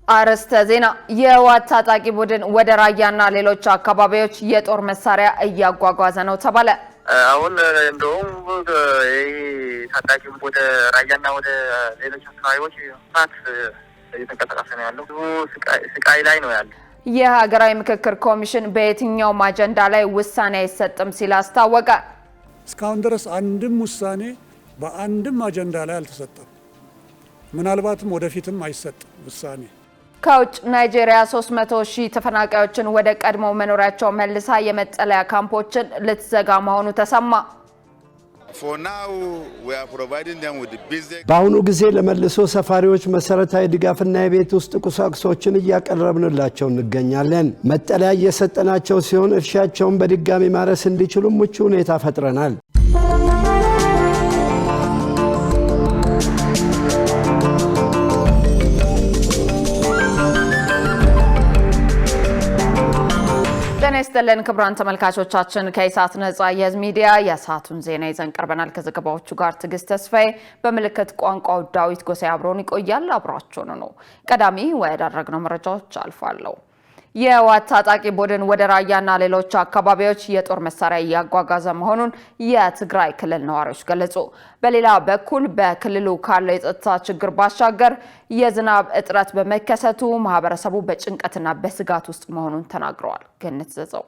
አርዕስተ ዜና የህወሓት ታጣቂ ቡድን ወደ ራያና ሌሎች አካባቢዎች የጦር መሳሪያ እያጓጓዘ ነው ተባለ። አሁን እንደውም ታጣቂ ወደ ራያና ወደ ሌሎች አካባቢዎች ፋት እየተንቀሳቀሰ ነው ያለው። ስቃይ ላይ ነው ያለው። የሀገራዊ ምክክር ኮሚሽን በየትኛውም አጀንዳ ላይ ውሳኔ አይሰጥም ሲል አስታወቀ። እስካሁን ድረስ አንድም ውሳኔ በአንድም አጀንዳ ላይ አልተሰጠም። ምናልባትም ወደፊትም አይሰጥም ውሳኔ። ከውጭ ናይጄሪያ 300,000 ተፈናቃዮችን ወደ ቀድሞ መኖሪያቸው መልሳ የመጠለያ ካምፖችን ልትዘጋ መሆኑ ተሰማ። በአሁኑ ጊዜ ለመልሶ ሰፋሪዎች መሰረታዊ ድጋፍና የቤት ውስጥ ቁሳቁሶችን እያቀረብንላቸው እንገኛለን። መጠለያ እየሰጠናቸው ሲሆን እርሻቸውን በድጋሚ ማረስ እንዲችሉ ምቹ ሁኔታ ፈጥረናል። ጤና ክቡራን ተመልካቾቻችን ከኢሳት ነጻ የህዝብ ሚዲያ የሰዓቱን ዜና ይዘን ቀርበናል። ከዘገባዎቹ ጋር ትዕግስት ተስፋዬ፣ በምልክት ቋንቋው ዳዊት ጎሳዬ አብሮን ይቆያል። አብራችሁን ነው። ቀዳሚ ወዳደረግነው መረጃዎች አልፋለሁ። የህወሓት ታጣቂ ቡድን ወደ ራያና ሌሎች አካባቢዎች የጦር መሳሪያ እያጓጓዘ መሆኑን የትግራይ ክልል ነዋሪዎች ገለጹ። በሌላ በኩል በክልሉ ካለው የጸጥታ ችግር ባሻገር የዝናብ እጥረት በመከሰቱ ማህበረሰቡ በጭንቀትና በስጋት ውስጥ መሆኑን ተናግረዋል። ገነት ዘዘው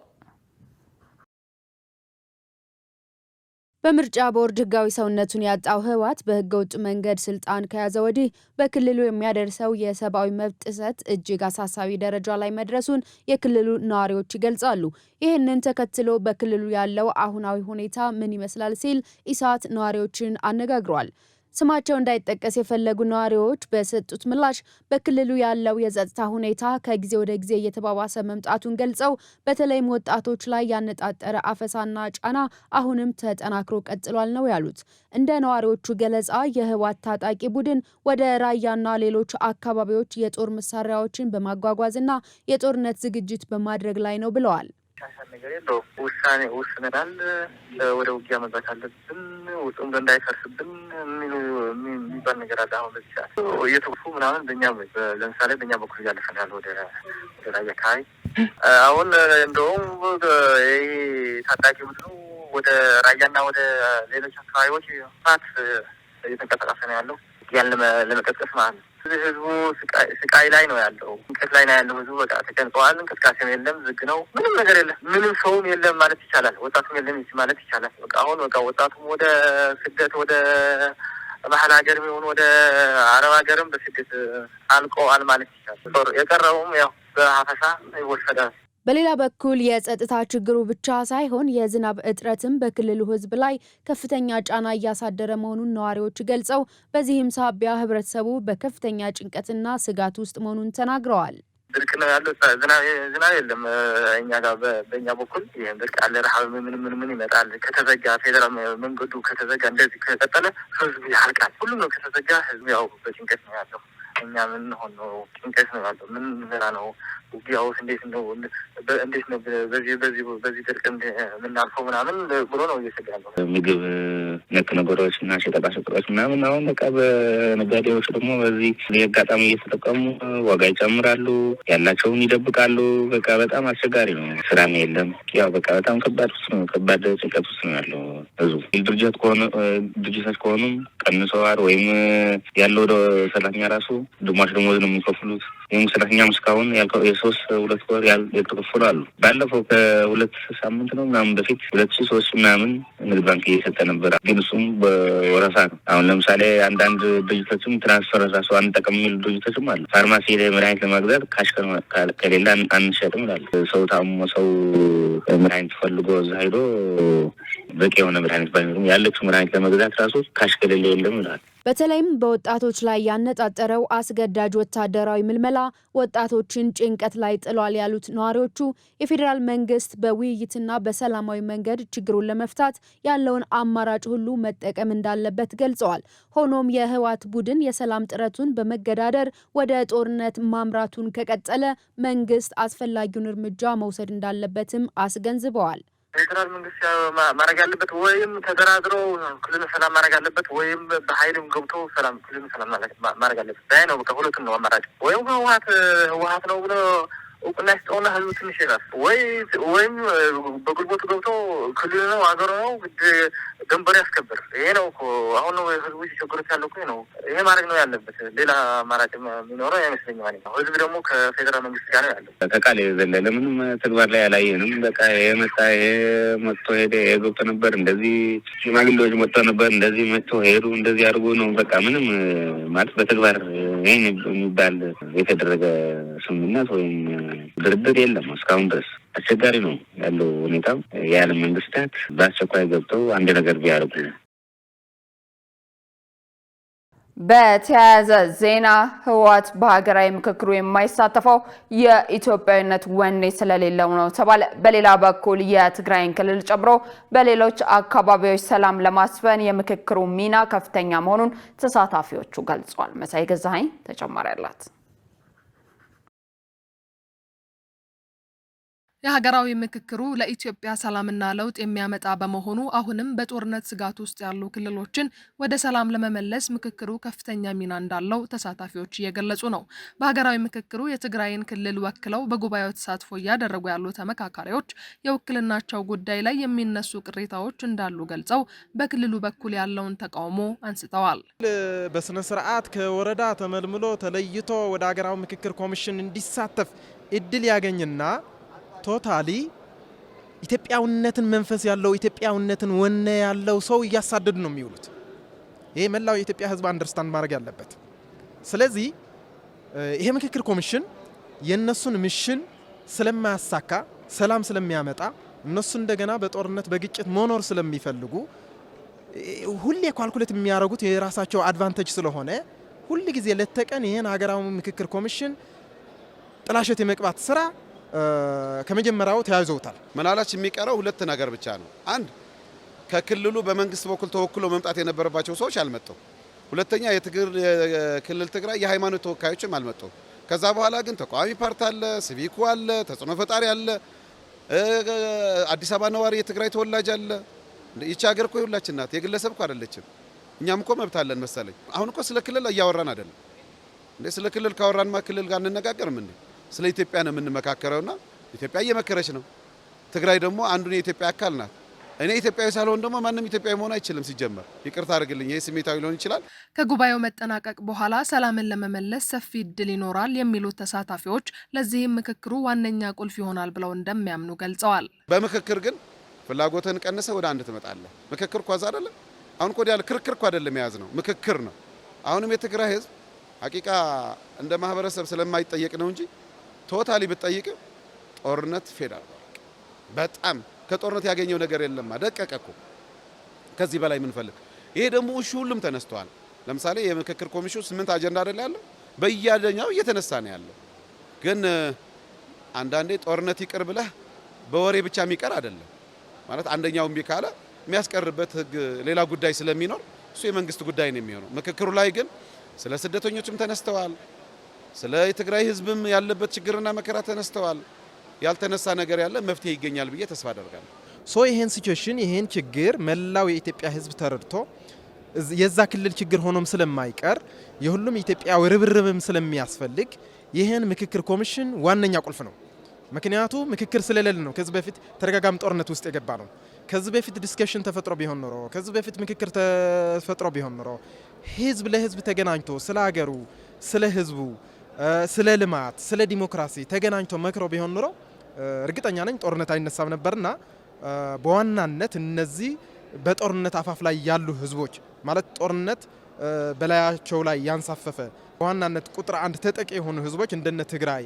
በምርጫ ቦርድ ህጋዊ ሰውነቱን ያጣው ህወሓት በህገወጥ መንገድ ስልጣን ከያዘ ወዲህ በክልሉ የሚያደርሰው የሰብአዊ መብት ጥሰት እጅግ አሳሳቢ ደረጃ ላይ መድረሱን የክልሉ ነዋሪዎች ይገልጻሉ። ይህንን ተከትሎ በክልሉ ያለው አሁናዊ ሁኔታ ምን ይመስላል ሲል ኢሳት ነዋሪዎችን አነጋግሯል። ስማቸው እንዳይጠቀስ የፈለጉ ነዋሪዎች በሰጡት ምላሽ በክልሉ ያለው የጸጥታ ሁኔታ ከጊዜ ወደ ጊዜ እየተባባሰ መምጣቱን ገልጸው በተለይም ወጣቶች ላይ ያነጣጠረ አፈሳና ጫና አሁንም ተጠናክሮ ቀጥሏል ነው ያሉት። እንደ ነዋሪዎቹ ገለጻ የህወሓት ታጣቂ ቡድን ወደ ራያና ሌሎች አካባቢዎች የጦር መሳሪያዎችን በማጓጓዝና የጦርነት ዝግጅት በማድረግ ላይ ነው ብለዋል። ነገር የለው ውሳኔ ወስነናል። ወደ ውጊያ መግባት አለብን፣ ውጡም እንዳይፈርስብን የሚባል ነገር አለ። አሁን በዚህ ሰዓት እየተኩሱ ምናምን ለምሳሌ በእኛ በኩል እያለፈናል ወደ ራያ አካባቢ። አሁን እንደውም ታጣቂ ቡድኑ ወደ ራያና ወደ ሌሎች አካባቢዎች ፋት እየተንቀሳቀሰ ነው ያለው ያን ለመቀስቀስ ማለት ነው። ህዝቡ ስቃይ ላይ ነው ያለው፣ እንቅልፍ ላይ ነው ያለው። ህዝቡ በቃ ተጨንቀዋል። እንቅስቃሴም የለም፣ ዝግ ነው፣ ምንም ነገር የለም፣ ምንም ሰውም የለም ማለት ይቻላል። ወጣቱም የለም ማለት ይቻላል። በቃ ወጣቱም ወደ ስደት ወደ ባህል ሀገርም ይሁን ወደ አረብ ሀገርም በስደት አልቀዋል ማለት ይቻላል። የቀረውም ያው በአፈሳ ይወሰዳል። በሌላ በኩል የጸጥታ ችግሩ ብቻ ሳይሆን የዝናብ እጥረትም በክልሉ ህዝብ ላይ ከፍተኛ ጫና እያሳደረ መሆኑን ነዋሪዎች ገልጸው በዚህም ሳቢያ ህብረተሰቡ በከፍተኛ ጭንቀትና ስጋት ውስጥ መሆኑን ተናግረዋል። ድርቅ ነው ያለው፣ ዝናብ የለም። እኛ ጋር በእኛ በኩል ይሄን ድርቅ አለ። ረሃብ ምን ይመጣል? ከተዘጋ ፌደራል መንገዱ ከተዘጋ እንደዚህ ከቀጠለ ህዝቡ ያልቃል። ሁሉም ነው ከተዘጋ ህዝቡ ያው በጭንቀት ነው ያለው። እኛ ምን ሆኖ ነው ጭንቀት ነው ያለው? ምን ዘራ ነው ውጊያውስ እንዴት ነው በዚህ ድርቅ የምናልፈው ምናምን ብሎ ነው እየሰጋለው። ምግብ ነክ ነገሮች እና ሸቀጣሸቀጦች ምናምን አሁን በቃ በነጋዴዎች ደግሞ በዚህ አጋጣሚ እየተጠቀሙ ዋጋ ይጨምራሉ፣ ያላቸውን ይደብቃሉ። በቃ በጣም አስቸጋሪ ነው። ስራም የለም። ያው በቃ በጣም ከባድ ጭንቀት ውስጥ ነው ያለው ህዝቡ። ድርጅቶች ከሆኑም ቀንሰዋል ወይም ያለው ሰራተኛ ራሱ ግማሽ ደሞዝ ነው የሚከፍሉት። ወይም ሰራተኛም እስካሁን የሶስት ወር ያልተከፈሉ አሉ። ባለፈው ከሁለት ሳምንት ነው ምናምን በፊት 2,000 ምናምን ንግድ ባንክ እየሰጠ ነበር። ግን እሱም በወረፋ ነው። አሁን ለምሳሌ አንዳንድ ድርጅቶችም ትራንስፈር ራሱ አንጠቀም የሚሉ ድርጅቶችም አሉ። ፋርማሲ ላይ መድኃኒት ለማግዛት ካሽ ከሌለ አንሸጥም ይላል። ሰው ታሞ ሰው መድኃኒት ፈልጎ እዛ ሄዶ በቂ የሆነ መድኃኒት ባይኖርም ያለችው መድኃኒት ለመግዛት ራሱ ካሽ ከሌለ የለም ይላል። በተለይም በወጣቶች ላይ ያነጣጠረው አስገዳጅ ወታደራዊ ምልመላ ወጣቶችን ጭንቀት ላይ ጥሏል ያሉት ነዋሪዎቹ የፌዴራል መንግስት በውይይትና በሰላማዊ መንገድ ችግሩን ለመፍታት ያለውን አማራጭ ሁሉ መጠቀም እንዳለበት ገልጸዋል። ሆኖም የህወሓት ቡድን የሰላም ጥረቱን በመገዳደር ወደ ጦርነት ማምራቱን ከቀጠለ መንግስት አስፈላጊውን እርምጃ መውሰድ እንዳለበትም አስገንዝበዋል። ፌደራል መንግስት ማድረግ ያለበት ወይም ተደራድረው ክልል ሰላም ማድረግ ያለበት ወይም በኃይልም ገብቶ ሰላም ክልል ሰላም ማድረግ ያለበት ዳይ ነው። ከሁለቱም ነው አማራጭ። ወይም ህወሓት ነው ብሎ እውቅና ይስጠውና ህዝቡ ትንሽ ይላል ወይም በጉልበቱ ገብቶ ክልል ነው አገሩ ነው ደንበር ያስከብር። ይሄ ነው እኮ አሁን ነው ህዝቡ ሲቸገሩት ያለው እኮ ነው። ይሄ ማድረግ ነው ያለበት። ሌላ አማራጭ የሚኖረው አይመስለኝም ማለት ነው። ህዝብ ደግሞ ከፌደራል መንግስት ጋር ነው ያለው። ከቃል የዘለለ ምንም ተግባር ላይ አላየንም። በቃ መጥቶ ሄደ፣ ገብቶ ነበር፣ እንደዚህ ሽማግሌዎች መጥቶ ነበር፣ እንደዚህ መጥቶ ሄዱ፣ እንደዚህ አድርጎ ነው በቃ ምንም ማለት በተግባር ይሄን የሚባል የተደረገ ስምምነት ወይም ድርድር የለም እስካሁን ድረስ። አስቸጋሪ ነው ያለው ሁኔታ። የዓለም መንግስታት በአስቸኳይ ገብተው አንድ ነገር ቢያደርጉ። በተያያዘ ዜና ህወሓት በሀገራዊ ምክክሩ የማይሳተፈው የኢትዮጵያዊነት ወኔ ስለሌለው ነው ተባለ። በሌላ በኩል የትግራይን ክልል ጨምሮ በሌሎች አካባቢዎች ሰላም ለማስፈን የምክክሩ ሚና ከፍተኛ መሆኑን ተሳታፊዎቹ ገልጸዋል። መሳይ ገዛኸኝ ተጨማሪ አላት። የሀገራዊ ምክክሩ ለኢትዮጵያ ሰላምና ለውጥ የሚያመጣ በመሆኑ አሁንም በጦርነት ስጋት ውስጥ ያሉ ክልሎችን ወደ ሰላም ለመመለስ ምክክሩ ከፍተኛ ሚና እንዳለው ተሳታፊዎች እየገለጹ ነው። በሀገራዊ ምክክሩ የትግራይን ክልል ወክለው በጉባኤው ተሳትፎ እያደረጉ ያሉ ተመካካሪዎች የውክልናቸው ጉዳይ ላይ የሚነሱ ቅሬታዎች እንዳሉ ገልጸው በክልሉ በኩል ያለውን ተቃውሞ አንስተዋል። በስነ ስርዓት ከወረዳ ተመልምሎ ተለይቶ ወደ ሀገራዊ ምክክር ኮሚሽን እንዲሳተፍ እድል ያገኝና ቶታሊ ኢትዮጵያዊነትን መንፈስ ያለው ኢትዮጵያዊነትን ወኔ ያለው ሰው እያሳደዱ ነው የሚውሉት። ይሄ መላው የኢትዮጵያ ሕዝብ አንደርስታንድ ማድረግ ያለበት። ስለዚህ ይሄ ምክክር ኮሚሽን የነሱን ሚሽን ስለማያሳካ ሰላም ስለሚያመጣ እነሱ እንደገና በጦርነት በግጭት መኖር ስለሚፈልጉ ሁሌ ኳልኩሌት የሚያደርጉት የራሳቸው አድቫንቴጅ ስለሆነ ሁሉ ጊዜ ለተቀን ይሄን ሀገራዊ ምክክር ኮሚሽን ጥላሸት የመቅባት ስራ ከመጀመሪያው ተያይዘውታል። መላላች የሚቀረው ሁለት ነገር ብቻ ነው። አንድ ከክልሉ በመንግስት በኩል ተወክሎ መምጣት የነበረባቸው ሰዎች አልመጡም። ሁለተኛ የክልል ትግራይ የሃይማኖት ተወካዮችም አልመጡም። ከዛ በኋላ ግን ተቃዋሚ ፓርቲ አለ፣ ሲቪኩ አለ፣ ተጽዕኖ ፈጣሪ አለ፣ አዲስ አበባ ነዋሪ የትግራይ ተወላጅ አለ። ይቺ ሀገር እኮ የሁላችን ናት፣ የግለሰብ እኮ አይደለችም። እኛም እኮ መብት አለን መሰለኝ። አሁን እኮ ስለ ክልል እያወራን አይደለም እንዴ? ስለ ክልል ካወራንማ ክልል ጋር እንነጋገርም እንዴ? ስለ ኢትዮጵያ ነው የምንመካከረውና ኢትዮጵያ እየመከረች ነው። ትግራይ ደግሞ አንዱን የኢትዮጵያ አካል ናት። እኔ ኢትዮጵያዊ ሳልሆን ደግሞ ማንም ኢትዮጵያዊ መሆን አይችልም። ሲጀመር ይቅርታ አድርግልኝ፣ ይሄ ስሜታዊ ሊሆን ይችላል። ከጉባኤው መጠናቀቅ በኋላ ሰላምን ለመመለስ ሰፊ እድል ይኖራል የሚሉት ተሳታፊዎች ለዚህም ምክክሩ ዋነኛ ቁልፍ ይሆናል ብለው እንደሚያምኑ ገልጸዋል። በምክክር ግን ፍላጎትን ቀንሰ ወደ አንድ ትመጣለህ። ምክክር ኳዝ አይደለም። አሁን እኮ ያለ ክርክር እኮ አይደለም የያዝ ነው፣ ምክክር ነው። አሁንም የትግራይ ህዝብ ሐቂቃ እንደ ማህበረሰብ ስለማይጠየቅ ነው እንጂ ቶታሊ ብትጠይቅ ጦርነት ፌዳል በጣም ከጦርነት ያገኘው ነገር የለም። ደቀቀ እኮ ከዚህ በላይ ምን ፈልግ። ይሄ ደግሞ ሁሉም ተነስተዋል። ለምሳሌ የምክክር ኮሚሽኑ 8 አጀንዳ አይደል ያለው፣ በየአጀንዳው እየተነሳ ነው ያለው። ግን አንዳንዴ ጦርነት ይቅር ብለህ በወሬ ብቻ የሚቀር አይደለም ማለት አንደኛው እምቢ ካለ የሚያስቀርበት ህግ ሌላ ጉዳይ ስለሚኖር እሱ የመንግስት ጉዳይ ነው የሚሆነው። ምክክሩ ላይ ግን ስለ ስደተኞችም ተነስተዋል። ስለ የትግራይ ህዝብም ያለበት ችግርና መከራ ተነስተዋል። ያልተነሳ ነገር ያለ መፍትሄ ይገኛል ብዬ ተስፋ አደርጋለሁ። ይሄን ሲቹዌሽን ይሄን ችግር መላው የኢትዮጵያ ህዝብ ተረድቶ የዛ ክልል ችግር ሆኖም ስለማይቀር የሁሉም ኢትዮጵያ ርብርብም ስለሚያስፈልግ ይሄን ምክክር ኮሚሽን ዋነኛ ቁልፍ ነው። ምክንያቱ ምክክር ስለሌለ ነው ከዚህ በፊት ተረጋጋሚ ጦርነት ውስጥ የገባ ነው። ከዚህ በፊት ዲስከሽን ተፈጥሮ ቢሆን ኖሮ ከዚህ በፊት ምክክር ተፈጥሮ ቢሆን ኖሮ ህዝብ ለህዝብ ተገናኝቶ ስለ ሀገሩ፣ ስለ ህዝቡ፣ ስለ ልማት፣ ስለ ዲሞክራሲ ተገናኝቶ መክሮ ቢሆን ኖሮ እርግጠኛ ነኝ ጦርነት አይነሳም ነበርና በዋናነት እነዚህ በጦርነት አፋፍ ላይ ያሉ ህዝቦች ማለት ጦርነት በላያቸው ላይ ያንሳፈፈ በዋናነት ቁጥር አንድ ተጠቂ የሆኑ ህዝቦች እንደነ ትግራይ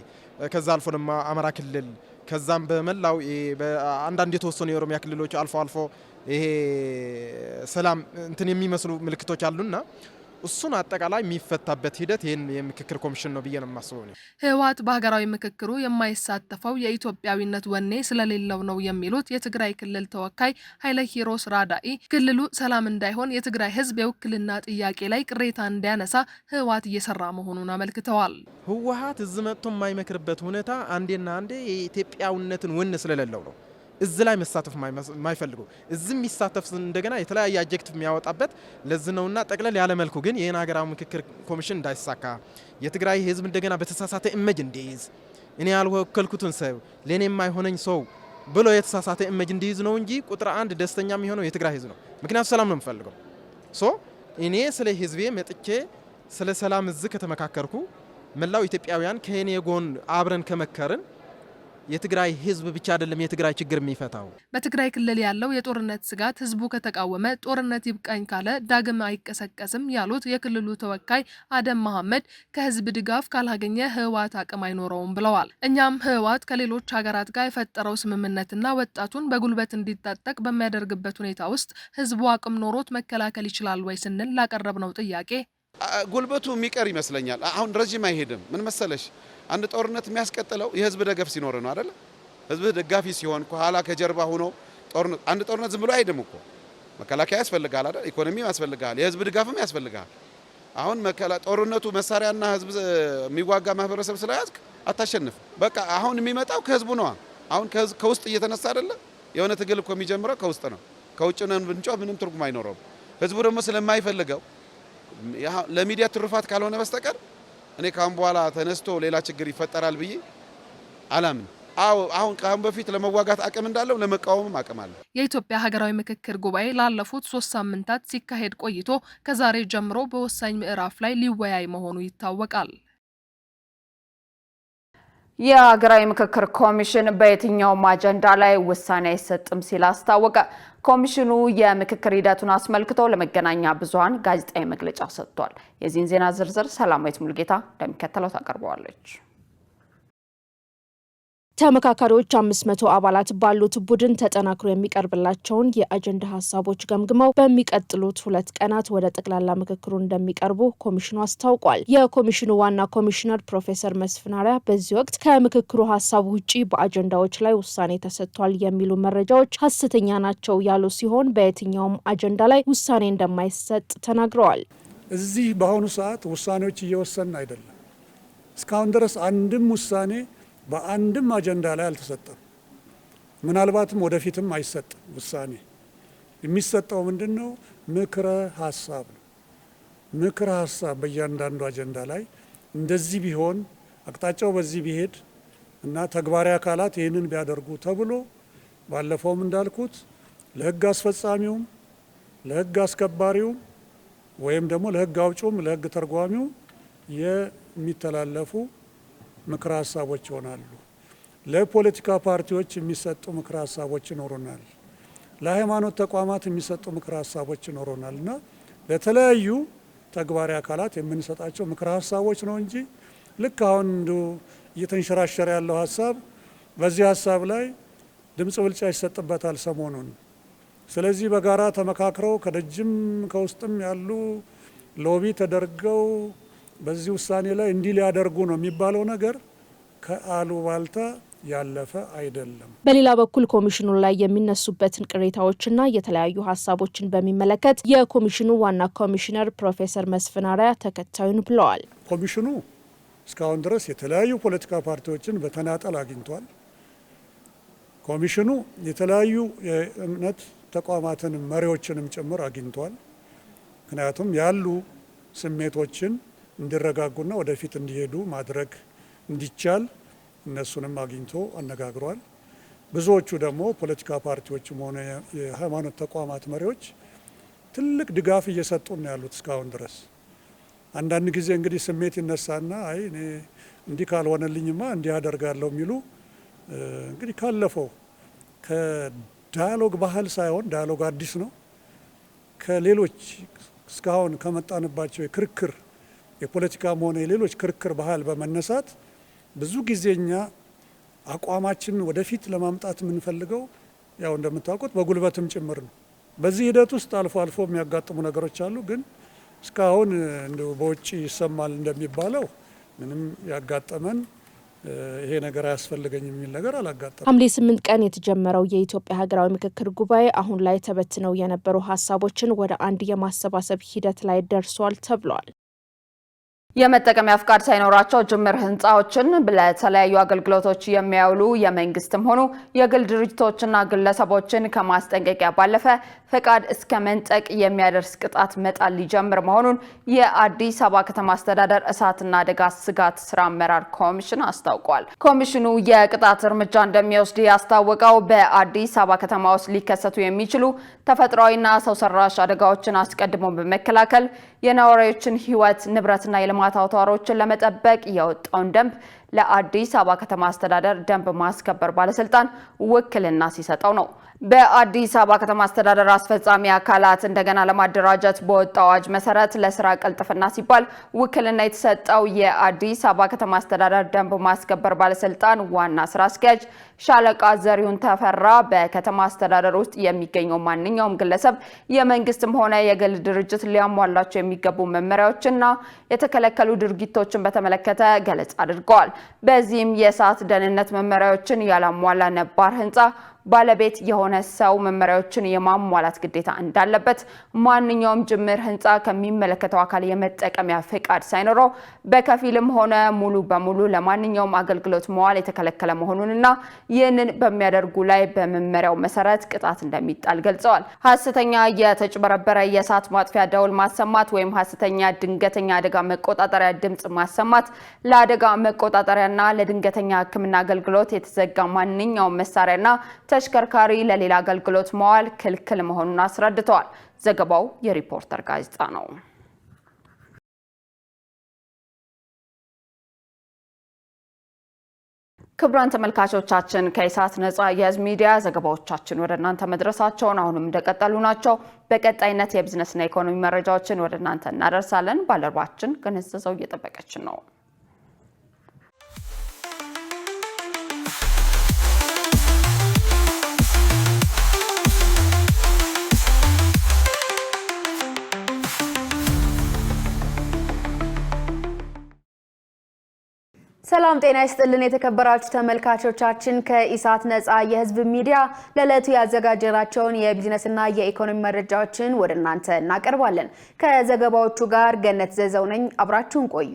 ከዛ አልፎ ደግሞ አማራ ክልል ከዛም በመላው አንዳንድ የተወሰኑ የኦሮሚያ ክልሎች አልፎ አልፎ ይሄ ሰላም እንትን የሚመስሉ ምልክቶች አሉና እሱን አጠቃላይ የሚፈታበት ሂደት ይሄን የምክክር ኮሚሽን ነው ብዬ ነው የማስበው። ህወሓት በሀገራዊ ምክክሩ የማይሳተፈው የኢትዮጵያዊነት ወኔ ስለሌለው ነው የሚሉት የትግራይ ክልል ተወካይ ኃይለ ሂሮስ ራዳኢ ክልሉ ሰላም እንዳይሆን የትግራይ ህዝብ የውክልና ጥያቄ ላይ ቅሬታ እንዲያነሳ ህወሓት እየሰራ መሆኑን አመልክተዋል። ህወሓት እዚህ መጥቶ የማይመክርበት ሁኔታ አንዴና አንዴ የኢትዮጵያዊነትን ወኔ ስለሌለው ነው። እዚ ላይ መሳተፍ ማይፈልጉ እዚም የሚሳተፍ እንደገና የተለያየ አጀክቲቭ የሚያወጣበት ለዝነውና ጠቅለል ያለ መልኩ ግን ይሄን ሀገራዊ ምክክር ኮሚሽን እንዳይሳካ የትግራይ ህዝብ እንደገና በተሳሳተ ኢሜጅ እንዲይዝ እኔ ያልወከልኩትን ሰው ለኔ የማይሆነኝ ሰው ብሎ የተሳሳተ ኢሜጅ እንዲይዝ ነው እንጂ ቁጥር 1 ደስተኛ የሚሆነው የትግራይ ህዝብ ነው። ምክንያቱም ሰላም ነው የምፈልገው። እኔ ስለ ህዝቤ መጥቼ ስለ ሰላም እዚህ ከተመካከርኩ መላው ኢትዮጵያውያን ከኔ ጎን አብረን ከመከርን የትግራይ ህዝብ ብቻ አይደለም የትግራይ ችግር የሚፈታው። በትግራይ ክልል ያለው የጦርነት ስጋት ህዝቡ ከተቃወመ ጦርነት ይብቃኝ ካለ ዳግም አይቀሰቀስም ያሉት የክልሉ ተወካይ አደም መሐመድ ከህዝብ ድጋፍ ካላገኘ ህወሓት አቅም አይኖረውም ብለዋል። እኛም ህወሓት ከሌሎች ሀገራት ጋር የፈጠረው ስምምነትና ወጣቱን በጉልበት እንዲታጠቅ በሚያደርግበት ሁኔታ ውስጥ ህዝቡ አቅም ኖሮት መከላከል ይችላል ወይ ስንል ላቀረብነው ጥያቄ ጉልበቱ የሚቀር ይመስለኛል። አሁን ረጅም አይሄድም። ምን መሰለሽ አንድ ጦርነት የሚያስቀጥለው የህዝብ ደጋፍ ሲኖር ነው አይደል? ህዝብ ደጋፊ ሲሆን ከኋላ ከጀርባ ሆኖ አንድ ጦርነት ዝም ብሎ አይደም እኮ መከላከያ ያስፈልጋል አይደል? ኢኮኖሚ ያስፈልጋል፣ የህዝብ ድጋፍም ያስፈልጋል። አሁን ጦርነቱ መሳሪያና ህዝብ የሚዋጋ ማህበረሰብ ስለያዝክ አታሸንፍ። በቃ አሁን የሚመጣው ከህዝቡ ነው። አሁን ከውስጥ እየተነሳ አይደለ? የሆነ ትግል እኮ የሚጀምረው ከውስጥ ነው። ከውጭ ነው ብንጮህ ምንም ትርጉም አይኖረውም። ህዝቡ ደግሞ ስለማይፈልገው ለሚዲያ ትሩፋት ካልሆነ በስተቀር እኔ ካሁን በኋላ ተነስቶ ሌላ ችግር ይፈጠራል ብዬ አላምን። አሁን ካሁን በፊት ለመዋጋት አቅም እንዳለው ለመቃወምም አቅም አለ። የኢትዮጵያ ሀገራዊ ምክክር ጉባኤ ላለፉት 3 ሳምንታት ሲካሄድ ቆይቶ ከዛሬ ጀምሮ በወሳኝ ምዕራፍ ላይ ሊወያይ መሆኑ ይታወቃል። የሀገራዊ ምክክር ኮሚሽን በየትኛውም አጀንዳ ላይ ውሳኔ አይሰጥም ሲል አስታወቀ። ኮሚሽኑ የምክክር ሂደቱን አስመልክቶ ለመገናኛ ብዙሃን ጋዜጣዊ መግለጫ ሰጥቷል። የዚህን ዜና ዝርዝር ሰላማዊት ሙልጌታ እንደሚከተለው ታቀርበዋለች። ተመካካሪዎች 500 አባላት ባሉት ቡድን ተጠናክሮ የሚቀርብላቸውን የአጀንዳ ሀሳቦች ገምግመው በሚቀጥሉት 2 ቀናት ወደ ጠቅላላ ምክክሩ እንደሚቀርቡ ኮሚሽኑ አስታውቋል። የኮሚሽኑ ዋና ኮሚሽነር ፕሮፌሰር መስፍን አርአያ በዚህ ወቅት ከምክክሩ ሀሳብ ውጪ በአጀንዳዎች ላይ ውሳኔ ተሰጥቷል የሚሉ መረጃዎች ሐሰተኛ ናቸው ያሉ ሲሆን በየትኛውም አጀንዳ ላይ ውሳኔ እንደማይሰጥ ተናግረዋል። እዚህ በአሁኑ ሰዓት ውሳኔዎች እየወሰንን አይደለም። እስካሁን ድረስ አንድም ውሳኔ በአንድም አጀንዳ ላይ አልተሰጠም። ምናልባትም ወደፊትም አይሰጥም። ውሳኔ የሚሰጠው ምንድነው? ምክረ ሀሳብ ነው። ምክረ ሀሳብ በእያንዳንዱ አጀንዳ ላይ እንደዚህ ቢሆን አቅጣጫው በዚህ ቢሄድ እና ተግባራዊ አካላት ይህንን ቢያደርጉ ተብሎ ባለፈውም እንዳልኩት ለህግ አስፈጻሚውም ለህግ አስከባሪውም ወይም ደግሞ ለህግ አውጪውም ለህግ ተርጓሚው የሚተላለፉ ምክረ ሀሳቦች ይሆናሉ። ለፖለቲካ ፓርቲዎች የሚሰጡ ምክረ ሀሳቦች ይኖሩናል። ለሃይማኖት ተቋማት የሚሰጡ ምክረ ሀሳቦች ይኖሩናል እና ለተለያዩ ተግባራዊ አካላት የምንሰጣቸው ምክረ ሀሳቦች ነው እንጂ ልክ አሁን እየተንሸራሸረ ያለው ሀሳብ በዚህ ሀሳብ ላይ ድምጽ ብልጫ ይሰጥበታል ሰሞኑን። ስለዚህ በጋራ ተመካክረው ከደጅም ከውስጥም ያሉ ሎቢ ተደርገው በዚህ ውሳኔ ላይ እንዲህ ሊያደርጉ ነው የሚባለው ነገር ከአሉባልታ ያለፈ አይደለም። በሌላ በኩል ኮሚሽኑ ላይ የሚነሱበትን ቅሬታዎችና የተለያዩ ሀሳቦችን በሚመለከት የኮሚሽኑ ዋና ኮሚሽነር ፕሮፌሰር መስፍን አርአያ ተከታዩን ብለዋል። ኮሚሽኑ እስካሁን ድረስ የተለያዩ ፖለቲካ ፓርቲዎችን በተናጠል አግኝቷል። ኮሚሽኑ የተለያዩ የእምነት ተቋማትን መሪዎችንም ጭምር አግኝቷል። ምክንያቱም ያሉ ስሜቶችን እንዲረጋጉና ወደፊት እንዲሄዱ ማድረግ እንዲቻል እነሱንም አግኝቶ አነጋግሯል። ብዙዎቹ ደግሞ ፖለቲካ ፓርቲዎችም ሆነ የሃይማኖት ተቋማት መሪዎች ትልቅ ድጋፍ እየሰጡ ነው ያሉት እስካሁን ድረስ። አንዳንድ ጊዜ እንግዲህ ስሜት ይነሳና አይ እኔ እንዲህ ካልሆነልኝማ እንዲህ አደርጋለሁ የሚሉ እንግዲህ ካለፈው ከዳያሎግ ባህል ሳይሆን ዳያሎግ አዲስ ነው። ከሌሎች እስካሁን ከመጣንባቸው የክርክር የፖለቲካም ሆነ የሌሎች ክርክር ባህል በመነሳት ብዙ ጊዜኛ አቋማችን ወደፊት ለማምጣት የምንፈልገው ያው እንደምታውቁት በጉልበትም ጭምር ነው። በዚህ ሂደት ውስጥ አልፎ አልፎ የሚያጋጥሙ ነገሮች አሉ። ግን እስካሁን እንደው በውጪ ይሰማል እንደሚባለው ምንም ያጋጠመን ይሄ ነገር አያስፈልገኝ የሚል ነገር አላጋጠመም። ሐምሌ 8 ቀን የተጀመረው የኢትዮጵያ ሀገራዊ ምክክር ጉባኤ አሁን ላይ ተበትነው የነበሩ ሀሳቦችን ወደ አንድ የማሰባሰብ ሂደት ላይ ደርሷል ተብሏል። የመጠቀሚያ ፍቃድ ሳይኖራቸው ጅምር ህንጻዎችን ለተለያዩ አገልግሎቶች የሚያውሉ የመንግስትም ሆኑ የግል ድርጅቶችና ግለሰቦችን ከማስጠንቀቂያ ባለፈ ፍቃድ እስከ መንጠቅ የሚያደርስ ቅጣት መጣል ሊጀምር መሆኑን የአዲስ አበባ ከተማ አስተዳደር እሳትና አደጋ ስጋት ስራ አመራር ኮሚሽን አስታውቋል። ኮሚሽኑ የቅጣት እርምጃ እንደሚወስድ ያስታወቀው በአዲስ አበባ ከተማ ውስጥ ሊከሰቱ የሚችሉ ተፈጥሯዊና ሰው ሰራሽ አደጋዎችን አስቀድሞ በመከላከል የነዋሪዎችን ህይወት ንብረትና የልማት አውታሮችን ለመጠበቅ የወጣውን ደንብ ለአዲስ አበባ ከተማ አስተዳደር ደንብ ማስከበር ባለስልጣን ውክልና ሲሰጠው ነው። በአዲስ አበባ ከተማ አስተዳደር አስፈጻሚ አካላት እንደገና ለማደራጀት በወጣው አዋጅ መሰረት ለስራ ቅልጥፍና ሲባል ውክልና የተሰጠው የአዲስ አበባ ከተማ አስተዳደር ደንብ ማስከበር ባለስልጣን ዋና ስራ አስኪያጅ ሻለቃ ዘሪሁን ተፈራ በከተማ አስተዳደር ውስጥ የሚገኘው ማንኛውም ግለሰብ የመንግስትም ሆነ የግል ድርጅት ሊያሟላቸው የሚገቡ መመሪያዎችና የተከለከሉ ድርጊቶችን በተመለከተ ገለጻ አድርገዋል። በዚህም የእሳት ደህንነት መመሪያዎችን ያላሟላ ነባር ህንጻ ባለቤት የሆነ ሰው መመሪያዎችን የማሟላት ግዴታ እንዳለበት፣ ማንኛውም ጅምር ህንጻ ከሚመለከተው አካል የመጠቀሚያ ፍቃድ ሳይኖረው በከፊልም ሆነ ሙሉ በሙሉ ለማንኛውም አገልግሎት መዋል የተከለከለ መሆኑንና ይህንን በሚያደርጉ ላይ በመመሪያው መሰረት ቅጣት እንደሚጣል ገልጸዋል። ሐሰተኛ የተጭበረበረ የእሳት ማጥፊያ ደውል ማሰማት ወይም ሐሰተኛ ድንገተኛ አደጋ መቆጣጠሪያ ድምጽ ማሰማት፣ ለአደጋ መቆጣጠሪያና ለድንገተኛ ሕክምና አገልግሎት የተዘጋ ማንኛውም መሳሪያና ተሽከርካሪ ለሌላ አገልግሎት መዋል ክልክል መሆኑን አስረድተዋል። ዘገባው የሪፖርተር ጋዜጣ ነው። ክቡራን ተመልካቾቻችን ከኢሳት ነጻ የህዝብ ሚዲያ ዘገባዎቻችን ወደ እናንተ መድረሳቸውን አሁንም እንደቀጠሉ ናቸው። በቀጣይነት የቢዝነስና ኢኮኖሚ መረጃዎችን ወደ እናንተ እናደርሳለን። ባልደረባችን ገነዘዘው እየጠበቀችን ነው። ሰላም ጤና ይስጥልን የተከበራችሁ ተመልካቾቻችን ከኢሳት ነጻ የህዝብ ሚዲያ ለዕለቱ ያዘጋጀናቸውን የቢዝነስና የኢኮኖሚ መረጃዎችን ወደ እናንተ እናቀርባለን። ከዘገባዎቹ ጋር ገነት ዘዘው ነኝ። አብራችሁን ቆዩ።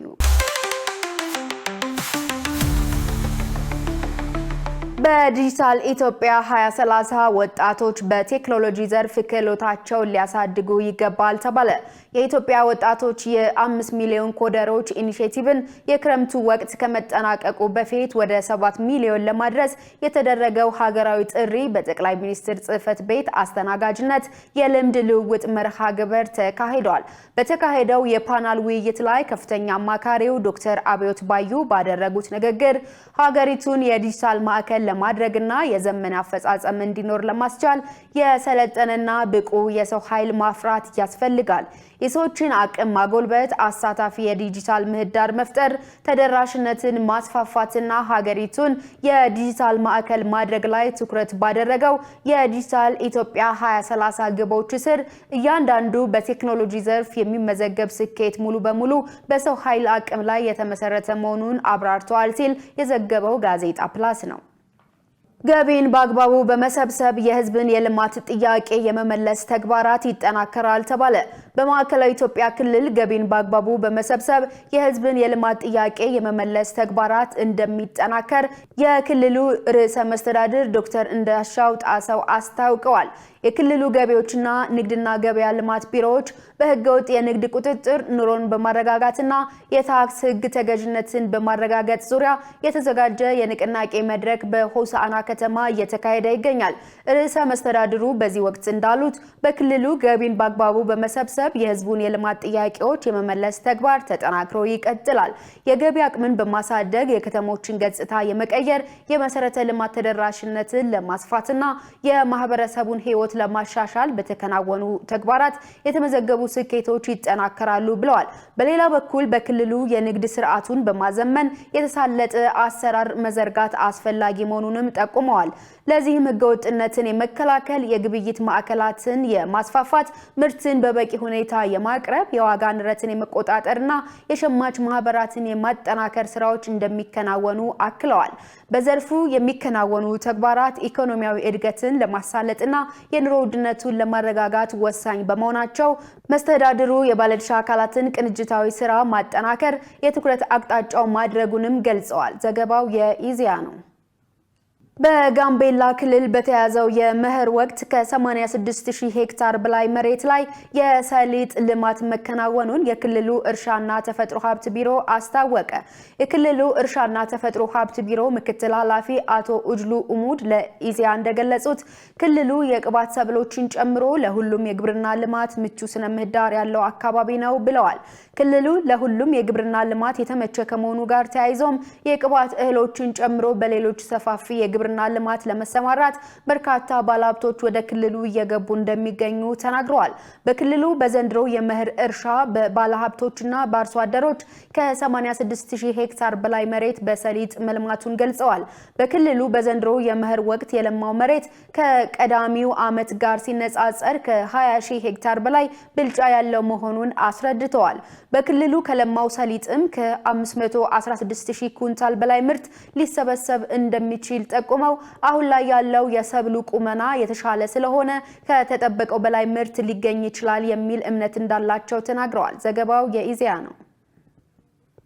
በዲጂታል ኢትዮጵያ 2030 ወጣቶች በቴክኖሎጂ ዘርፍ ክህሎታቸውን ሊያሳድጉ ይገባል ተባለ። የኢትዮጵያ ወጣቶች የ5 ሚሊዮን ኮደሮች ኢኒሼቲቭን የክረምቱ ወቅት ከመጠናቀቁ በፊት ወደ 7 ሚሊዮን ለማድረስ የተደረገው ሀገራዊ ጥሪ በጠቅላይ ሚኒስትር ጽሕፈት ቤት አስተናጋጅነት የልምድ ልውውጥ መርሃ ግብር ተካሂዷል። በተካሄደው የፓናል ውይይት ላይ ከፍተኛ አማካሪው ዶክተር አብዮት ባዩ ባደረጉት ንግግር ሀገሪቱን የዲጂታል ማዕከል ለማድረግና የዘመን አፈጻጸም እንዲኖር ለማስቻል የሰለጠነና ብቁ የሰው ኃይል ማፍራት ያስፈልጋል። የሰዎችን አቅም ማጎልበት፣ አሳታፊ የዲጂታል ምህዳር መፍጠር፣ ተደራሽነትን ማስፋፋትና ሀገሪቱን የዲጂታል ማዕከል ማድረግ ላይ ትኩረት ባደረገው የዲጂታል ኢትዮጵያ 2030 ግቦች ስር እያንዳንዱ በቴክኖሎጂ ዘርፍ የሚመዘገብ ስኬት ሙሉ በሙሉ በሰው ኃይል አቅም ላይ የተመሰረተ መሆኑን አብራርተዋል ሲል የዘገበው ጋዜጣ ፕላስ ነው። ገቢን በአግባቡ በመሰብሰብ የህዝብን የልማት ጥያቄ የመመለስ ተግባራት ይጠናከራል ተባለ። በማዕከላዊ ኢትዮጵያ ክልል ገቢን በአግባቡ በመሰብሰብ የህዝብን የልማት ጥያቄ የመመለስ ተግባራት እንደሚጠናከር የክልሉ ርዕሰ መስተዳድር ዶክተር እንዳሻው ጣሰው አስታውቀዋል። የክልሉ ገቢዎችና ንግድና ገበያ ልማት ቢሮዎች በህገወጥ የንግድ ቁጥጥር፣ ኑሮን በማረጋጋትና የታክስ ህግ ተገዥነትን በማረጋገጥ ዙሪያ የተዘጋጀ የንቅናቄ መድረክ በሆሳዕና ከተማ እየተካሄደ ይገኛል። ርዕሰ መስተዳድሩ በዚህ ወቅት እንዳሉት በክልሉ ገቢን በአግባቡ በመሰብሰብ የህዝቡን የልማት ጥያቄዎች የመመለስ ተግባር ተጠናክሮ ይቀጥላል። የገቢ አቅምን በማሳደግ የከተሞችን ገጽታ የመቀየር የመሰረተ ልማት ተደራሽነትን ለማስፋትና የማህበረሰቡን ህይወት ለማሻሻል በተከናወኑ ተግባራት የተመዘገቡ ስኬቶች ይጠናከራሉ ብለዋል። በሌላ በኩል በክልሉ የንግድ ስርዓቱን በማዘመን የተሳለጠ አሰራር መዘርጋት አስፈላጊ መሆኑንም ጠቁመዋል። ለዚህም ህገወጥነትን የመከላከል፣ የግብይት ማዕከላትን የማስፋፋት፣ ምርትን በበቂ ሁኔታ የማቅረብ የዋጋ ንረትን የመቆጣጠርና የሸማች ማህበራትን የማጠናከር ስራዎች እንደሚከናወኑ አክለዋል። በዘርፉ የሚከናወኑ ተግባራት ኢኮኖሚያዊ እድገትን ለማሳለጥና የኑሮ ውድነቱን ለማረጋጋት ወሳኝ በመሆናቸው መስተዳድሩ የባለድርሻ አካላትን ቅንጅታዊ ስራ ማጠናከር የትኩረት አቅጣጫው ማድረጉንም ገልጸዋል። ዘገባው የኢዜአ ነው። በጋምቤላ ክልል በተያዘው የመኸር ወቅት ከ86,000 ሄክታር በላይ መሬት ላይ የሰሊጥ ልማት መከናወኑን የክልሉ እርሻና ተፈጥሮ ሀብት ቢሮ አስታወቀ። የክልሉ እርሻና ተፈጥሮ ሀብት ቢሮ ምክትል ኃላፊ አቶ ኡጅሉ ኡሙድ ለኢዜአ እንደገለጹት ክልሉ የቅባት ሰብሎችን ጨምሮ ለሁሉም የግብርና ልማት ምቹ ስነ ምህዳር ያለው አካባቢ ነው ብለዋል። ክልሉ ለሁሉም የግብርና ልማት የተመቸ ከመሆኑ ጋር ተያይዞም የቅባት እህሎችን ጨምሮ በሌሎች ሰፋፊ የግብርና ልማት ለመሰማራት በርካታ ባለሀብቶች ወደ ክልሉ እየገቡ እንደሚገኙ ተናግረዋል። በክልሉ በዘንድሮ የመኸር እርሻ በባለሀብቶችና በአርሶ አደሮች ከ86,000 ሄክታር በላይ መሬት በሰሊጥ መልማቱን ገልጸዋል። በክልሉ በዘንድሮ የመኸር ወቅት የለማው መሬት ከቀዳሚው ዓመት ጋር ሲነጻጸር ከ20,000 ሄክታር በላይ ብልጫ ያለው መሆኑን አስረድተዋል። በክልሉ ከለማው ሰሊጥም ከ516,000 ኩንታል በላይ ምርት ሊሰበሰብ እንደሚችል ጠቁመው አሁን ላይ ያለው የሰብሉ ቁመና የተሻለ ስለሆነ ከተጠበቀው በላይ ምርት ሊገኝ ይችላል የሚል እምነት እንዳላቸው ተናግረዋል። ዘገባው የኢዜአ ነው።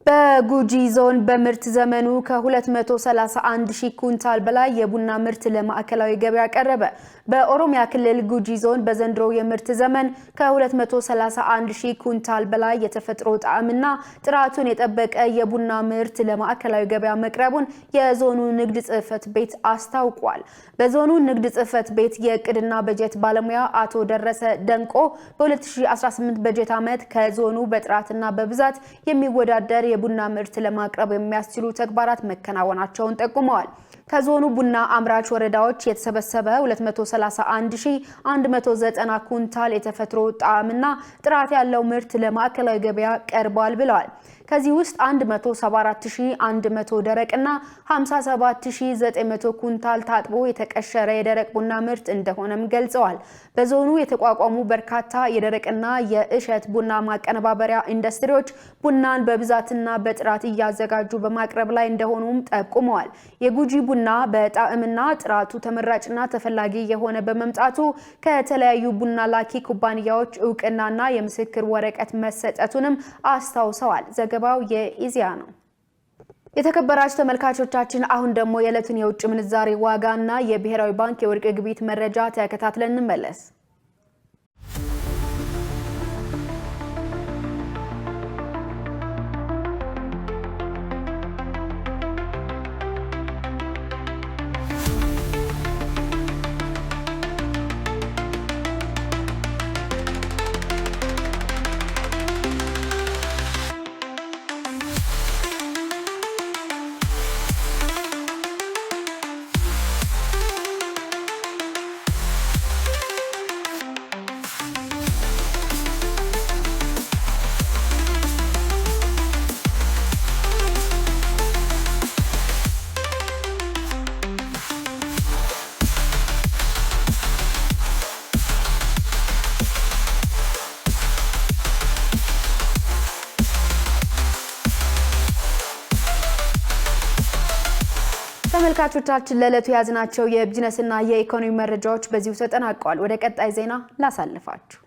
በጉጂ ዞን በምርት ዘመኑ ከ231,000 ኩንታል በላይ የቡና ምርት ለማዕከላዊ ገበያ ቀረበ። በኦሮሚያ ክልል ጉጂ ዞን በዘንድሮ የምርት ዘመን ከ231,000 ኩንታል በላይ የተፈጥሮ ጣዕምና ጥራቱን የጠበቀ የቡና ምርት ለማዕከላዊ ገበያ መቅረቡን የዞኑ ንግድ ጽሕፈት ቤት አስታውቋል። በዞኑ ንግድ ጽሕፈት ቤት የዕቅድና በጀት ባለሙያ አቶ ደረሰ ደንቆ በ2018 በጀት ዓመት ከዞኑ በጥራትና በብዛት የሚወዳደር የቡና ምርት ለማቅረብ የሚያስችሉ ተግባራት መከናወናቸውን ጠቁመዋል። ከዞኑ ቡና አምራች ወረዳዎች የተሰበሰበ 231,190 ኩንታል የተፈጥሮ ጣዕምና ጥራት ያለው ምርት ለማዕከላዊ ገበያ ቀርቧል ብለዋል። ከዚህ ውስጥ 174,100 ደረቅና 57,900 ኩንታል ታጥቦ የተቀሸረ የደረቅ ቡና ምርት እንደሆነም ገልጸዋል። በዞኑ የተቋቋሙ በርካታ የደረቅና የእሸት ቡና ማቀነባበሪያ ኢንዱስትሪዎች ቡናን በብዛትና በጥራት እያዘጋጁ በማቅረብ ላይ እንደሆኑም ጠቁመዋል። የጉጂ ቡና በጣዕምና ጥራቱ ተመራጭና ተፈላጊ የሆነ በመምጣቱ ከተለያዩ ቡና ላኪ ኩባንያዎች እውቅናና የምስክር ወረቀት መሰጠቱንም አስታውሰዋል። ዘገባው የኢዜአ ነው። የተከበራችሁ ተመልካቾቻችን አሁን ደግሞ የዕለቱን የውጭ ምንዛሬ ዋጋና የብሔራዊ ባንክ የወርቅ ግብይት መረጃ ተከታትለን እንመለስ። ተመልካቾቻችን ለዕለቱ ያዝናቸው የቢዝነስና የኢኮኖሚ መረጃዎች በዚሁ ተጠናቀዋል። ወደ ቀጣይ ዜና ላሳልፋችሁ።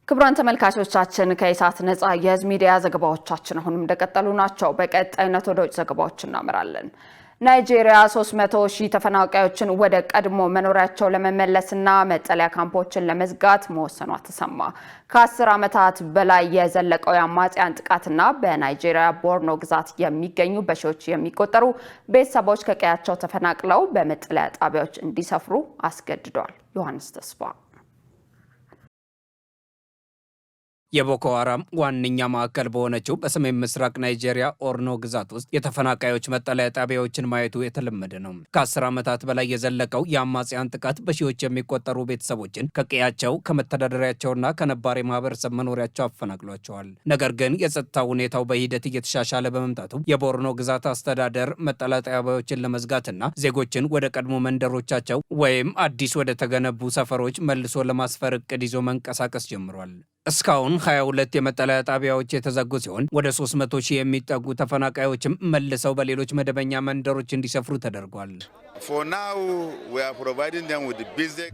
ክቡራን ተመልካቾቻችን ከኢሳት ነጻ የህዝብ ሚዲያ ዘገባዎቻችን አሁንም እንደቀጠሉ ናቸው። በቀጣይነት ወደ ውጭ ዘገባዎች እናመራለን። ናይጄሪያ 300,000 ተፈናቃዮችን ወደ ቀድሞ መኖሪያቸው ለመመለስና መጠለያ ካምፖችን ለመዝጋት መወሰኗ ተሰማ። ከ10 ዓመታት በላይ የዘለቀው የአማጽያን ጥቃትና በናይጄሪያ ቦርኖ ግዛት የሚገኙ በሺዎች የሚቆጠሩ ቤተሰቦች ከቀያቸው ተፈናቅለው በመጠለያ ጣቢያዎች እንዲሰፍሩ አስገድዷል። ዮሐንስ ተስፋ የቦኮ ሃራም ዋነኛ ማዕከል በሆነችው በሰሜን ምስራቅ ናይጄሪያ ኦርኖ ግዛት ውስጥ የተፈናቃዮች መጠለያ ጣቢያዎችን ማየቱ የተለመደ ነው። ከ10 ዓመታት በላይ የዘለቀው የአማጽያን ጥቃት በሺዎች የሚቆጠሩ ቤተሰቦችን ከቀያቸው ከመተዳደሪያቸውና ከነባር የማህበረሰብ መኖሪያቸው አፈናቅሏቸዋል። ነገር ግን የጸጥታ ሁኔታው በሂደት እየተሻሻለ በመምጣቱ የቦርኖ ግዛት አስተዳደር መጠለያ ጣቢያዎችን ለመዝጋትና ዜጎችን ወደ ቀድሞ መንደሮቻቸው ወይም አዲስ ወደ ተገነቡ ሰፈሮች መልሶ ለማስፈር እቅድ ይዞ መንቀሳቀስ ጀምሯል። እስካሁን 22 የመጠለያ ጣቢያዎች የተዘጉ ሲሆን ወደ 300 ሺህ የሚጠጉ ተፈናቃዮችም መልሰው በሌሎች መደበኛ መንደሮች እንዲሰፍሩ ተደርጓል።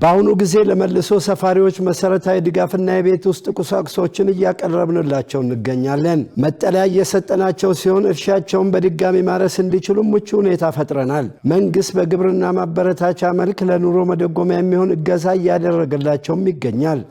በአሁኑ ጊዜ ለመልሶ ሰፋሪዎች መሰረታዊ ድጋፍና የቤት ውስጥ ቁሳቁሶችን እያቀረብንላቸው እንገኛለን። መጠለያ እየሰጠናቸው ሲሆን እርሻቸውን በድጋሚ ማረስ እንዲችሉ ምቹ ሁኔታ ፈጥረናል። መንግስት በግብርና ማበረታቻ መልክ ለኑሮ መደጎሚያ የሚሆን እገዛ እያደረገላቸውም ይገኛል።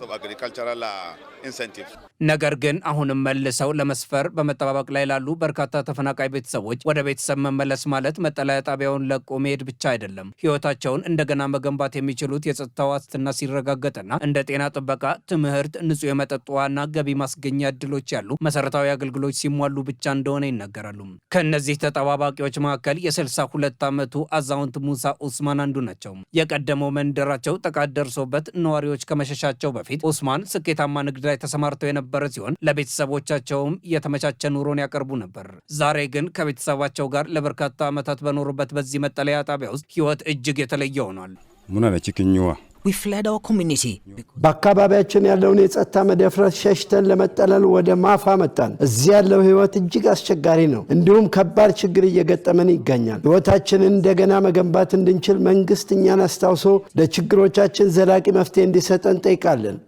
ነገር ግን አሁንም መልሰው ለመስፈር በመጠባበቅ ላይ ላሉ በርካታ ተፈናቃይ ቤተሰቦች ወደ ቤተሰብ መመለስ ማለት መጠለያ ጣቢያውን ለቆ መሄድ ብቻ አይደለም። ህይወታቸውን እንደገና መገንባት የሚችሉት የጸጥታ ዋስትና ሲረጋገጥና እንደ ጤና ጥበቃ፣ ትምህርት፣ ንጹህ የመጠጥ ውሃና ገቢ ማስገኛ እድሎች ያሉ መሰረታዊ አገልግሎች ሲሟሉ ብቻ እንደሆነ ይናገራሉ። ከእነዚህ ተጠባባቂዎች መካከል የ62 ዓመቱ አዛውንት ሙሳ ኡስማን አንዱ ናቸው። የቀደመው መንደራቸው ጥቃት ደርሶበት ነዋሪዎች ከመሸሻቸው በፊት ኡስማን ስኬታማ ንግድ ላይ ተሰማርተው የነበረ ሲሆን ለቤተሰቦቻቸውም የተመቻቸ ኑሮን ያቀርቡ ነበር። ዛሬ ግን ከቤተሰባቸው ጋር ለበርካታ ዓመታት በኖሩበት በዚህ መጠለያ ጣቢያ ውስጥ ህይወት እጅግ የተለየ ሆኗል። በአካባቢያችን ያለውን የጸጥታ መደፍረስ ሸሽተን ለመጠለል ወደ ማፋ መጣን። እዚህ ያለው ህይወት እጅግ አስቸጋሪ ነው። እንዲሁም ከባድ ችግር እየገጠመን ይገኛል። ህይወታችንን እንደገና መገንባት እንድንችል መንግስት እኛን አስታውሶ ለችግሮቻችን ዘላቂ መፍትሄ እንዲሰጠን እንጠይቃለን።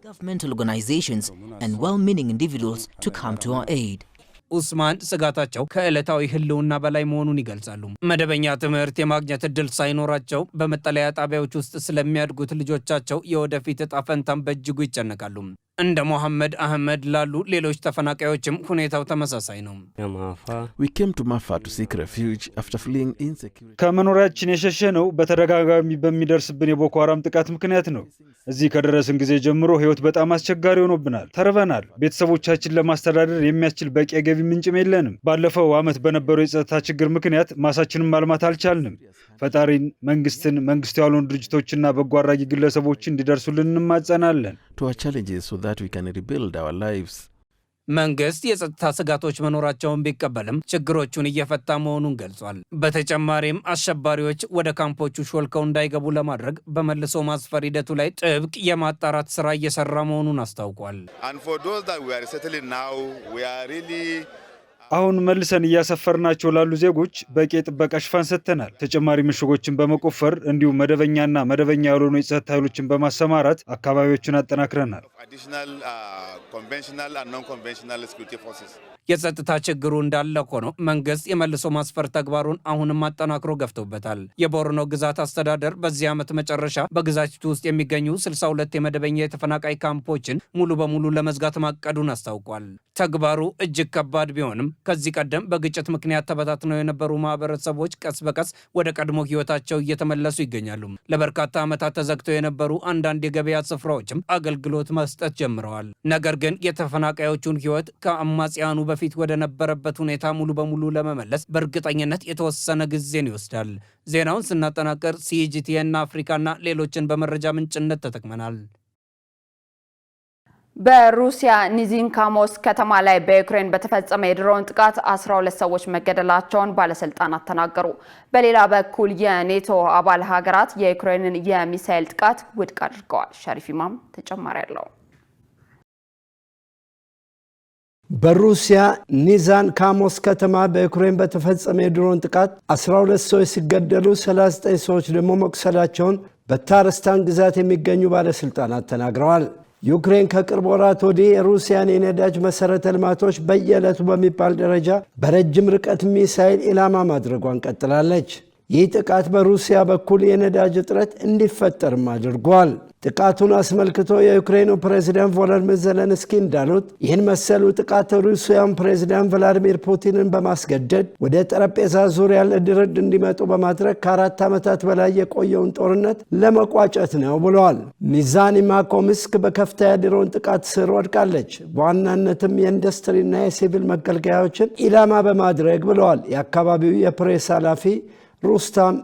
ኡስማን ስጋታቸው ከዕለታዊ ህልውና በላይ መሆኑን ይገልጻሉ። መደበኛ ትምህርት የማግኘት እድል ሳይኖራቸው በመጠለያ ጣቢያዎች ውስጥ ስለሚያድጉት ልጆቻቸው የወደፊት እጣ ፈንታም በእጅጉ ይጨነቃሉ። እንደ ሞሐመድ አህመድ ላሉ ሌሎች ተፈናቃዮችም ሁኔታው ተመሳሳይ ነው። ከመኖሪያችን የሸሸነው በተደጋጋሚ በሚደርስብን የቦኮ ሃራም ጥቃት ምክንያት ነው። እዚህ ከደረስን ጊዜ ጀምሮ ህይወት በጣም አስቸጋሪ ሆኖብናል። ተርበናል። ቤተሰቦቻችን ለማስተዳደር የሚያስችል በቂ የገቢ ምንጭም የለንም። ባለፈው ዓመት በነበረው የጸጥታ ችግር ምክንያት ማሳችንን ማልማት አልቻልንም። ፈጣሪን፣ መንግስትን፣ መንግስት ያልሆኑ ድርጅቶችና በጎ አድራጊ ግለሰቦችን እንዲደርሱልን እንማጸናለን። መንግስት የጸጥታ ስጋቶች መኖራቸውን ቢቀበልም ችግሮቹን እየፈታ መሆኑን ገልጿል። በተጨማሪም አሸባሪዎች ወደ ካምፖቹ ሾልከው እንዳይገቡ ለማድረግ በመልሶ ማስፈር ሂደቱ ላይ ጥብቅ የማጣራት ስራ እየሰራ መሆኑን አስታውቋል። አሁን መልሰን እያሰፈርናቸው ላሉ ዜጎች በቂ የጥበቃ ሽፋን ሰጥተናል። ተጨማሪ ምሽጎችን በመቆፈር እንዲሁም መደበኛና መደበኛ ያልሆኑ የጸጥታ ኃይሎችን በማሰማራት አካባቢዎችን አጠናክረናል። የጸጥታ ችግሩ እንዳለ ሆኖ መንግስት የመልሶ ማስፈር ተግባሩን አሁንም አጠናክሮ ገፍቶበታል። የቦርኖ ግዛት አስተዳደር በዚህ ዓመት መጨረሻ በግዛቲቱ ውስጥ የሚገኙ 62 የመደበኛ የተፈናቃይ ካምፖችን ሙሉ በሙሉ ለመዝጋት ማቀዱን አስታውቋል። ተግባሩ እጅግ ከባድ ቢሆንም ከዚህ ቀደም በግጭት ምክንያት ተበታትነው የነበሩ ማህበረሰቦች ቀስ በቀስ ወደ ቀድሞ ህይወታቸው እየተመለሱ ይገኛሉ። ለበርካታ ዓመታት ተዘግተው የነበሩ አንዳንድ የገበያ ስፍራዎችም አገልግሎት መስጠት ጀምረዋል። ነገር ግን የተፈናቃዮቹን ህይወት ከአማጽያኑ በፊት ወደ ነበረበት ሁኔታ ሙሉ በሙሉ ለመመለስ በእርግጠኝነት የተወሰነ ጊዜን ይወስዳል። ዜናውን ስናጠናቀር ሲጂቲኤን አፍሪካና ሌሎችን በመረጃ ምንጭነት ተጠቅመናል። በሩሲያ ኒዚንካሞስ ከተማ ላይ በዩክሬን በተፈጸመ የድሮን ጥቃት 12 ሰዎች መገደላቸውን ባለስልጣናት ተናገሩ። በሌላ በኩል የኔቶ አባል ሀገራት የዩክሬንን የሚሳኤል ጥቃት ውድቅ አድርገዋል። ሸሪፍ ኢማም ተጨማሪ አለው። በሩሲያ ኒዛን ካሞስ ከተማ በዩክሬን በተፈጸመ የድሮን ጥቃት 12 ሰዎች ሲገደሉ 39 ሰዎች ደግሞ መቁሰላቸውን በታርስታን ግዛት የሚገኙ ባለስልጣናት ተናግረዋል። ዩክሬን ከቅርብ ወራት ወዲህ የሩሲያን የነዳጅ መሰረተ ልማቶች በየዕለቱ በሚባል ደረጃ በረጅም ርቀት ሚሳኤል ኢላማ ማድረጓን ቀጥላለች። ይህ ጥቃት በሩሲያ በኩል የነዳጅ እጥረት እንዲፈጠርም አድርጓል። ጥቃቱን አስመልክቶ የዩክሬኑ ፕሬዝዳንት ቮሎዲሚር ዜሌንስኪ እንዳሉት ይህን መሰሉ ጥቃት ሩሲያን ፕሬዝዳንት ቭላዲሚር ፑቲንን በማስገደድ ወደ ጠረጴዛ ዙሪያ ለድርድር እንዲመጡ በማድረግ ከ4 ዓመታት በላይ የቆየውን ጦርነት ለመቋጨት ነው ብለዋል። ሚዛኒ ማኮምስክ በከፍተኛ ድሮን ጥቃት ስር ወድቃለች፣ በዋናነትም የኢንዱስትሪና የሲቪል መገልገያዎችን ኢላማ በማድረግ ብለዋል የአካባቢው የፕሬስ ኃላፊ ሩስታም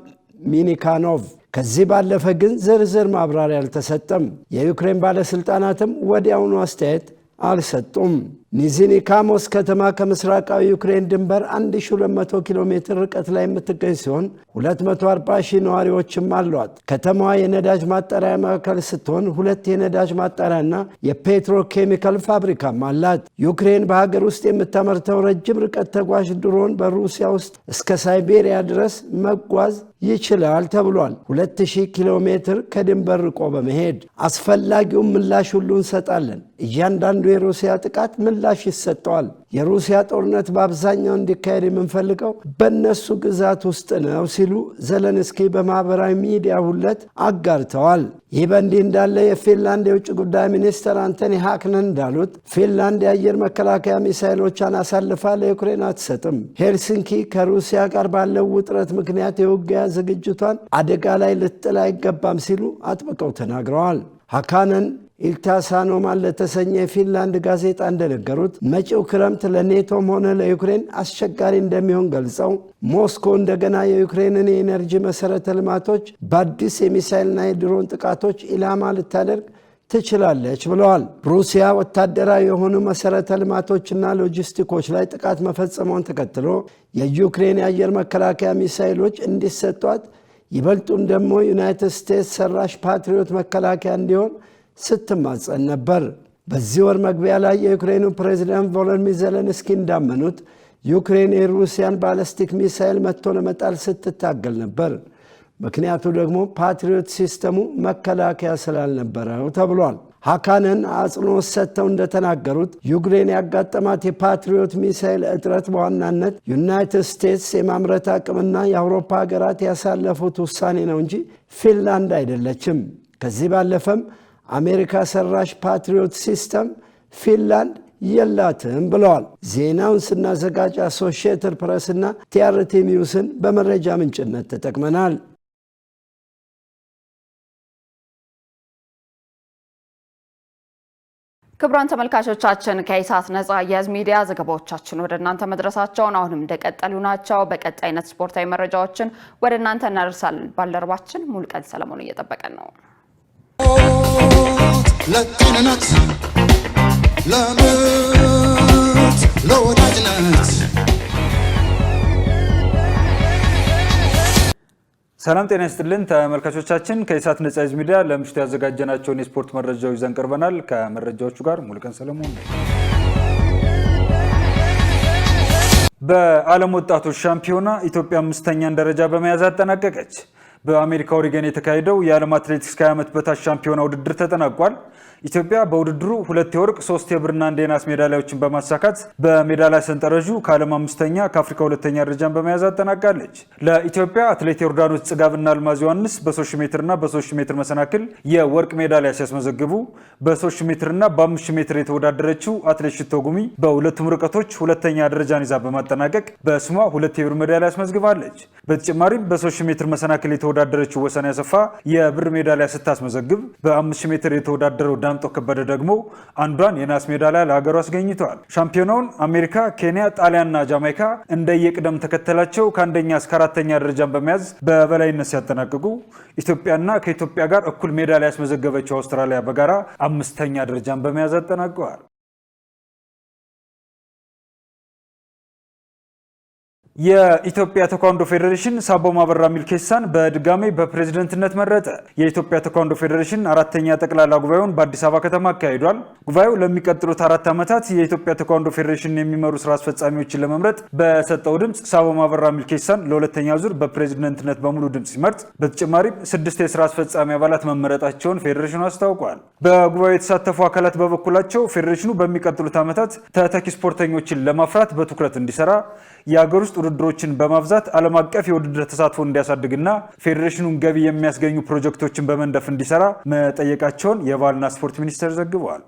ሚኒካኖቭ። ከዚህ ባለፈ ግን ዝርዝር ማብራሪያ አልተሰጠም። የዩክሬን ባለስልጣናትም ወዲያውኑ አስተያየት አልሰጡም። ኒዚኒ ካሞስ ከተማ ከምስራቃዊ ዩክሬን ድንበር 1200 ኪሎ ሜትር ርቀት ላይ የምትገኝ ሲሆን 240 ሺህ ነዋሪዎችም አሏት። ከተማዋ የነዳጅ ማጣሪያ ማዕከል ስትሆን 2 የነዳጅ ማጣሪያና የፔትሮኬሚካል ፋብሪካም አላት። ዩክሬን በሀገር ውስጥ የምታመርተው ረጅም ርቀት ተጓዥ ድሮን በሩሲያ ውስጥ እስከ ሳይቤሪያ ድረስ መጓዝ ይችላል ተብሏል። 2000 ኪሎ ሜትር ከድንበር ርቆ በመሄድ አስፈላጊውን ምላሽ ሁሉ እንሰጣለን። እያንዳንዱ የሩሲያ ጥቃት ምላሽ ይሰጠዋል። የሩሲያ ጦርነት በአብዛኛው እንዲካሄድ የምንፈልገው በእነሱ ግዛት ውስጥ ነው ሲሉ ዜሌንስኪ በማህበራዊ ሚዲያ ሁለት አጋርተዋል። ይህ በእንዲህ እንዳለ የፊንላንድ የውጭ ጉዳይ ሚኒስትር አንቶኒ ሃክነን እንዳሉት ፊንላንድ የአየር መከላከያ ሚሳይሎቿን አሳልፋ ለዩክሬን አትሰጥም። ሄልሲንኪ ከሩሲያ ጋር ባለው ውጥረት ምክንያት የውጊያ ዝግጅቷን አደጋ ላይ ልትጥል አይገባም ሲሉ አጥብቀው ተናግረዋል። ሃካነን ኢልታሳኖማን ለተሰኘ የፊንላንድ ጋዜጣ እንደነገሩት መጪው ክረምት ለኔቶም ሆነ ለዩክሬን አስቸጋሪ እንደሚሆን ገልጸው ሞስኮ እንደገና የዩክሬንን የኤነርጂ መሰረተ ልማቶች በአዲስ የሚሳይልና የድሮን ጥቃቶች ኢላማ ልታደርግ ትችላለች ብለዋል። ሩሲያ ወታደራዊ የሆኑ መሰረተ ልማቶችና ሎጂስቲኮች ላይ ጥቃት መፈጸሟን ተከትሎ የዩክሬን የአየር መከላከያ ሚሳይሎች እንዲሰጧት ይበልጡም ደግሞ ዩናይትድ ስቴትስ ሰራሽ ፓትሪዮት መከላከያ እንዲሆን ስትማጸን ነበር። በዚህ ወር መግቢያ ላይ የዩክሬኑ ፕሬዝዳንት ቮሎዲሚር ዜሌንስኪ እንዳመኑት ዩክሬን የሩሲያን ባለስቲክ ሚሳይል መጥቶ ለመጣል ስትታገል ነበር። ምክንያቱ ደግሞ ፓትሪዮት ሲስተሙ መከላከያ ስላልነበረው ተብሏል። ሃካነን አጽንኦት ሰጥተው እንደተናገሩት ዩክሬን ያጋጠማት የፓትሪዮት ሚሳይል እጥረት በዋናነት ዩናይትድ ስቴትስ የማምረት አቅምና የአውሮፓ ሀገራት ያሳለፉት ውሳኔ ነው እንጂ ፊንላንድ አይደለችም። ከዚህ ባለፈም አሜሪካ ሰራሽ ፓትሪዮት ሲስተም ፊንላንድ የላትም ብለዋል። ዜናውን ስናዘጋጅ አሶሺየትድ ፕሬስና ቲአርቲ ኒውስን በመረጃ ምንጭነት ተጠቅመናል። ክቡራን ተመልካቾቻችን ከኢሳት ነጻ የህዝብ ሚዲያ ዘገባዎቻችን ወደ እናንተ መድረሳቸውን አሁንም እንደቀጠሉ ናቸው። በቀጣይነት ስፖርታዊ መረጃዎችን ወደ እናንተ እናደርሳለን። ባልደረባችን ሙሉቀን ሰለሞን እየጠበቀን ነው። ለጤንነት ለምት ለወዳጅነት ሰላም ጤና ይስጥልን ተመልካቾቻችን፣ ከኢሳት ነጻ የህዝብ ሚዲያ ለምሽቱ ያዘጋጀናቸውን የስፖርት መረጃዎች ይዘን ቀርበናል። ከመረጃዎቹ ጋር ሙሉቀን ሰለሞን። በዓለም ወጣቶች ሻምፒዮና ኢትዮጵያ 5ኛን ደረጃ በመያዝ አጠናቀቀች። በአሜሪካ ኦሪገን የተካሄደው የዓለም አትሌቲክስ ከ20 ዓመት በታች ሻምፒዮና ውድድር ተጠናቋል። ኢትዮጵያ በውድድሩ 2 የወርቅ 3 የብርና 1 የናስ ሜዳሊያዎችን በማሳካት በሜዳሊያ ሰንጠረዡ ከዓለም 5ኛ ከአፍሪካ 2ኛ ደረጃን በመያዝ አጠናቃለች። ለኢትዮጵያ አትሌት ዮርዳኖስ ጽጋብና አልማዝ ዮሐንስ በ3000 ሜትርና በ3000 ሜትር መሰናክል የወርቅ ሜዳሊያ ሲያስመዘግቡ በ3000 ሜትርና በ5000 ሜትር የተወዳደረችው አትሌት ሽቶ ጉሚ በሁለቱም ርቀቶች 2ኛ ደረጃን ይዛ በማጠናቀቅ በስሟ 2 የብር ሜዳሊያ አስመዝግባለች። በተጨማሪም በ3000 ሜትር መሰናክል የተወዳደረችው ወሰን ያሰፋ የብር ሜዳሊያ ስታስመዘግብ በ5000 ሜትር የተወዳደረው ዳምጦ ከበደ ደግሞ አንዷን የናስ ሜዳሊያ ለሀገሩ አስገኝተዋል። ሻምፒዮናውን አሜሪካ፣ ኬንያ፣ ጣሊያንና ጃማይካ እንደየቅደም ተከተላቸው ከ1ኛ እስከ 4ኛ ደረጃን በመያዝ በበላይነት ሲያጠናቅቁ ኢትዮጵያና ከኢትዮጵያ ጋር እኩል ሜዳሊያ ያስመዘገበችው አውስትራሊያ በጋራ 5ኛ ደረጃን በመያዝ አጠናቀዋል። የኢትዮጵያ ቴኳንዶ ፌዴሬሽን ሳቦማ አበራ ሚልኬሳን በድጋሜ በፕሬዝዳንትነት መረጠ። የኢትዮጵያ ቴኳንዶ ፌዴሬሽን 4ኛ ጠቅላላ ጉባኤውን በአዲስ አበባ ከተማ አካሂዷል። ጉባኤው ለሚቀጥሉት 4 ዓመታት የኢትዮጵያ ቴኳንዶ ፌዴሬሽን የሚመሩ ስራ አስፈጻሚዎችን ለመምረጥ በሰጠው ድምፅ ሳቦማ አበራ ሚልኬሳን ለሁለተኛ ዙር በፕሬዝዳንትነት በሙሉ ድምፅ ሲመርጥ በተጨማሪም 6 የስራ አስፈጻሚ አባላት መመረጣቸውን ፌዴሬሽኑ አስታውቋል። በጉባኤው የተሳተፉ አካላት በበኩላቸው ፌዴሬሽኑ በሚቀጥሉት ዓመታት ተተኪ ስፖርተኞችን ለማፍራት በትኩረት እንዲሰራ የሀገር ውስጥ ውድድሮችን በማብዛት ዓለም አቀፍ የውድድር ተሳትፎ እንዲያሳድግና ፌዴሬሽኑን ገቢ የሚያስገኙ ፕሮጀክቶችን በመንደፍ እንዲሰራ መጠየቃቸውን የባህልና ስፖርት ሚኒስቴር ዘግቧል።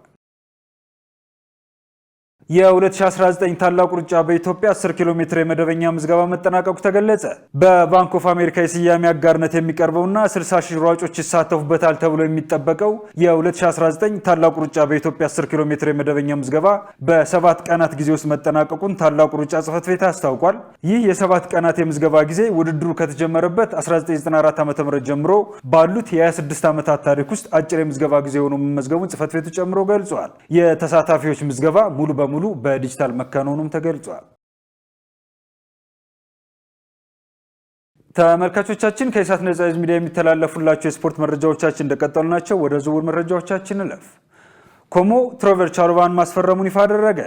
የ2019 ታላቁ ሩጫ በኢትዮጵያ 10 ኪሎ ሜትር የመደበኛ ምዝገባ መጠናቀቁ ተገለጸ። በባንክ ኦፍ አሜሪካ የስያሜ አጋርነት የሚቀርበውና 60 ሺህ ሯጮች ይሳተፉበታል ተብሎ የሚጠበቀው የ2019 ታላቁ ሩጫ በኢትዮጵያ 10 ኪሎ ሜትር የመደበኛ ምዝገባ በ7 ቀናት ጊዜ ውስጥ መጠናቀቁን ታላቁ ሩጫ ጽሕፈት ቤት አስታውቋል። ይህ የ7 ቀናት የምዝገባ ጊዜ ውድድሩ ከተጀመረበት 1994 ዓ.ም ጀምሮ ባሉት የ26 ዓመታት ታሪክ ውስጥ አጭር የምዝገባ ጊዜ ሆኖ መመዝገቡን ጽሕፈት ቤቱ ጨምሮ ገልጿል። የተሳታፊዎች ምዝገባ ሙሉ በሙሉ በዲጂታል መከናወኑም ተገልጿል። ተመልካቾቻችን ከኢሳት ነጻ ሚዲያ የሚተላለፉላቸው የስፖርት መረጃዎቻችን እንደቀጠሉ ናቸው። ወደ ዝውውር መረጃዎቻችን እንለፍ። ኮሞ ትሬቨር ቻሎባን ማስፈረሙን ይፋ አደረገ።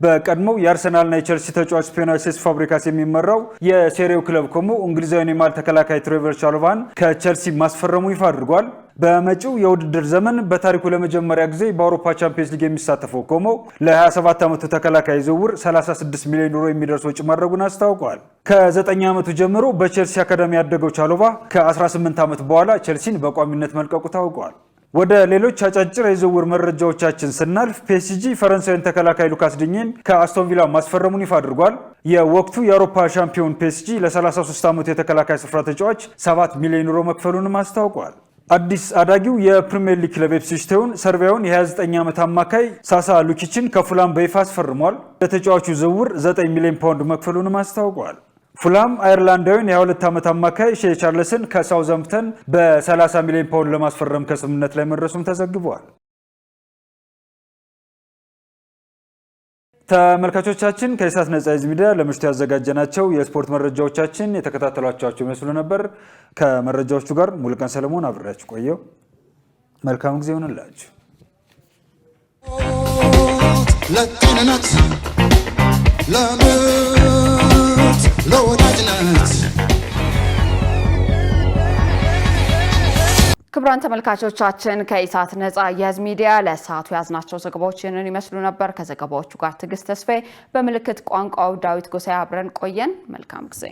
በቀድሞው የአርሰናልና የቼልሲ ተጫዋች ስፔናዊ ሴስ ፋብሪካስ የሚመራው የሴሪው ክለብ ኮሞ እንግሊዛዊውን የማል ተከላካይ ትሬቨር ቻሎባን ከቼልሲ ማስፈረሙን ይፋ አድርጓል። በመጪው የውድድር ዘመን በታሪኩ ለመጀመሪያ ጊዜ በአውሮፓ ቻምፒየንስ ሊግ የሚሳተፈው ኮሞ ለ27 ዓመቱ ተከላካይ ዝውውር 36 ሚሊዮን ዩሮ የሚደርስ ወጪ ማድረጉን አስታውቋል። ከ9 ዓመቱ ጀምሮ በቼልሲ አካዳሚ ያደገው ቻሎባ ከ18 ዓመት በኋላ ቼልሲን በቋሚነት መልቀቁ ታውቋል። ወደ ሌሎች አጫጭር የዝውውር መረጃዎቻችን ስናልፍ ፒኤስጂ ፈረንሳዊን ተከላካይ ሉካስ ዲኝን ከአስቶን ቪላ ማስፈረሙን ይፋ አድርጓል። የወቅቱ የአውሮፓ ሻምፒዮን ፒኤስጂ ለ33 ዓመቱ የተከላካይ ስፍራ ተጫዋች 7 ሚሊዮን ዩሮ መክፈሉንም አስታውቋል። አዲስ አዳጊው የፕሪሚየር ሊግ ክለብ ኢፕስዊች ታውን ሰርቢያውን የ29 ዓመት አማካይ ሳሳ ሉኪችን ከፉላም በይፋ አስፈርሟል። ለተጫዋቹ ዝውውር 9 ሚሊዮን ፓውንድ መክፈሉንም አስታውቋል። ፉላም አየርላንዳዊን የ22 ዓመት አማካይ ሼ ቻርልስን ከሳውዛምፕተን በ30 ሚሊዮን ፓውንድ ለማስፈረም ከስምምነት ላይ መድረሱም ተዘግቧል። ተመልካቾቻችን ከኢሳት ነጻ ሚዲያ ለምሽቱ ያዘጋጀናቸው የስፖርት መረጃዎቻችን የተከታተሏቸው ይመስሉ ነበር። ከመረጃዎቹ ጋር ሙሉቀን ሰለሞን አብሬያችሁ ቆየው። መልካም ጊዜ ይሁንላችሁ። ለጤንነት ለወዳጅነት ክቡራን ተመልካቾቻችን ከኢሳት ነጻ የህዝብ ሚዲያ ለሰዓቱ ያዝናቸው ዘገባዎች ይህንን ይመስሉ ነበር። ከዘገባዎቹ ጋር ትዕግስት ተስፋዬ፣ በምልክት ቋንቋው ዳዊት ጎሳዬ አብረን ቆየን። መልካም ጊዜ